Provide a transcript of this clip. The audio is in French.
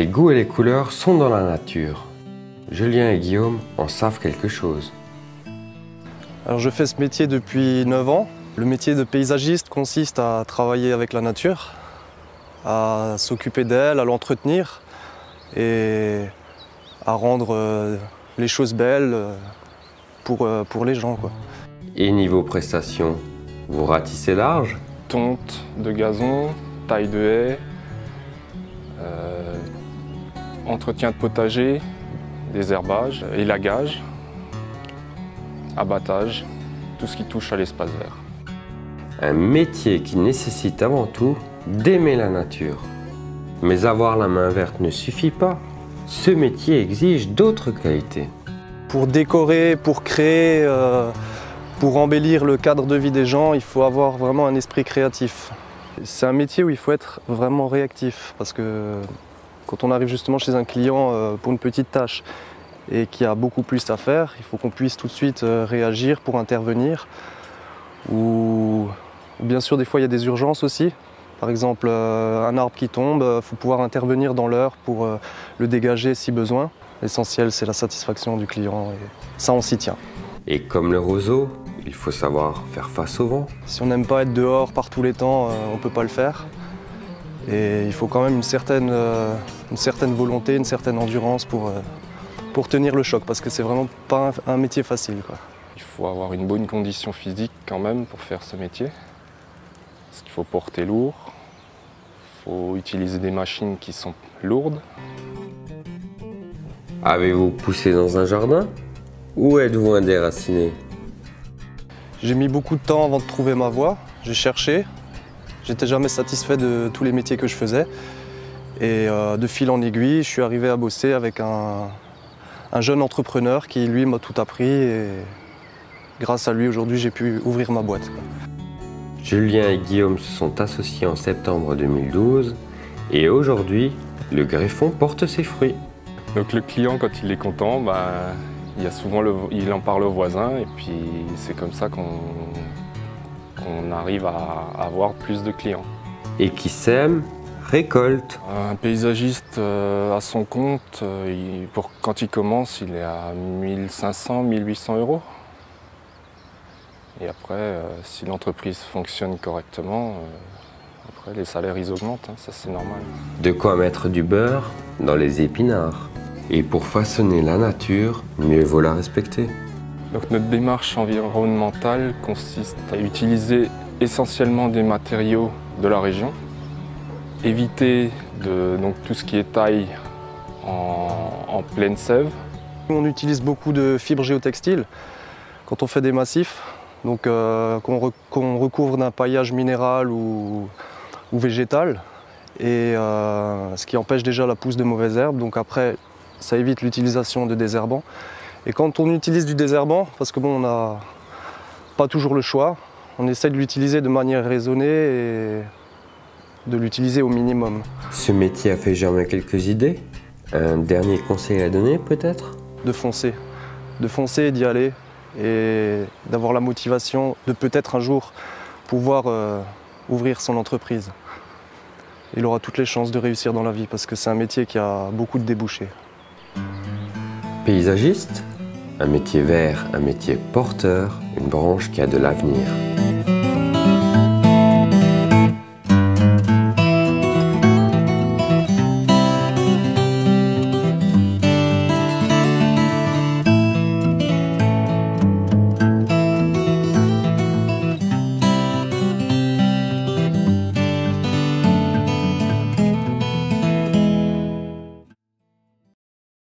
Les goûts et les couleurs sont dans la nature. Julien et Guillaume en savent quelque chose. Alors je fais ce métier depuis 9 ans. Le métier de paysagiste consiste à travailler avec la nature, à s'occuper d'elle, à l'entretenir et à rendre les choses belles pour les gens, quoi. Et niveau prestations, vous ratissez large? Tonte de gazon, taille de haies, entretien de potager, désherbage, élagage, abattage, tout ce qui touche à l'espace vert. Un métier qui nécessite avant tout d'aimer la nature. Mais avoir la main verte ne suffit pas. Ce métier exige d'autres qualités. Pour décorer, pour créer, pour embellir le cadre de vie des gens, il faut avoir vraiment un esprit créatif. C'est un métier où il faut être vraiment réactif parce que quand on arrive justement chez un client pour une petite tâche et qu'il y a beaucoup plus à faire, il faut qu'on puisse tout de suite réagir pour intervenir. Ou bien sûr, des fois, il y a des urgences aussi. Par exemple, un arbre qui tombe, il faut pouvoir intervenir dans l'heure pour le dégager si besoin. L'essentiel, c'est la satisfaction du client et ça, on s'y tient. Et comme le roseau, il faut savoir faire face au vent. Si on n'aime pas être dehors par tous les temps, on ne peut pas le faire. Et il faut quand même une certaine volonté, une certaine endurance pour tenir le choc, parce que c'est vraiment pas un métier facile, quoi. Il faut avoir une bonne condition physique quand même pour faire ce métier. Parce qu'il faut porter lourd, il faut utiliser des machines qui sont lourdes. Avez-vous poussé dans un jardin? Ou êtes-vous un déraciné? J'ai mis beaucoup de temps avant de trouver ma voie. J'ai cherché. J'étais jamais satisfait de tous les métiers que je faisais. Et de fil en aiguille, je suis arrivé à bosser avec un jeune entrepreneur qui, lui, m'a tout appris. Et grâce à lui, aujourd'hui, j'ai pu ouvrir ma boîte, quoi. Julien et Guillaume se sont associés en septembre 2012 et aujourd'hui, le greffon porte ses fruits. Donc le client, quand il est content, il en parle au voisin et puis c'est comme ça qu'on arrive à avoir plus de clients. Et qui sème, récolte. Un paysagiste à son compte, quand il commence, il est à 1500, 1800 €. Et après, si l'entreprise fonctionne correctement, après les salaires ils augmentent, hein, ça c'est normal. De quoi mettre du beurre dans les épinards. Et pour façonner la nature, mieux vaut la respecter. Donc notre démarche environnementale consiste à utiliser essentiellement des matériaux de la région, éviter donc, tout ce qui est taille en pleine sève. On utilise beaucoup de fibres géotextiles quand on fait des massifs, donc qu'on recouvre d'un paillage minéral ou végétal, et ce qui empêche déjà la pousse de mauvaises herbes. Donc après, ça évite l'utilisation de désherbants. Et quand on utilise du désherbant, parce que bon, on n'a pas toujours le choix, on essaie de l'utiliser de manière raisonnée et de l'utiliser au minimum. Ce métier a fait germer quelques idées. Un dernier conseil à donner peut-être? De foncer et d'y aller et d'avoir la motivation de peut-être un jour pouvoir ouvrir son entreprise. Il aura toutes les chances de réussir dans la vie parce que c'est un métier qui a beaucoup de débouchés. Paysagiste, un métier vert, un métier porteur, une branche qui a de l'avenir.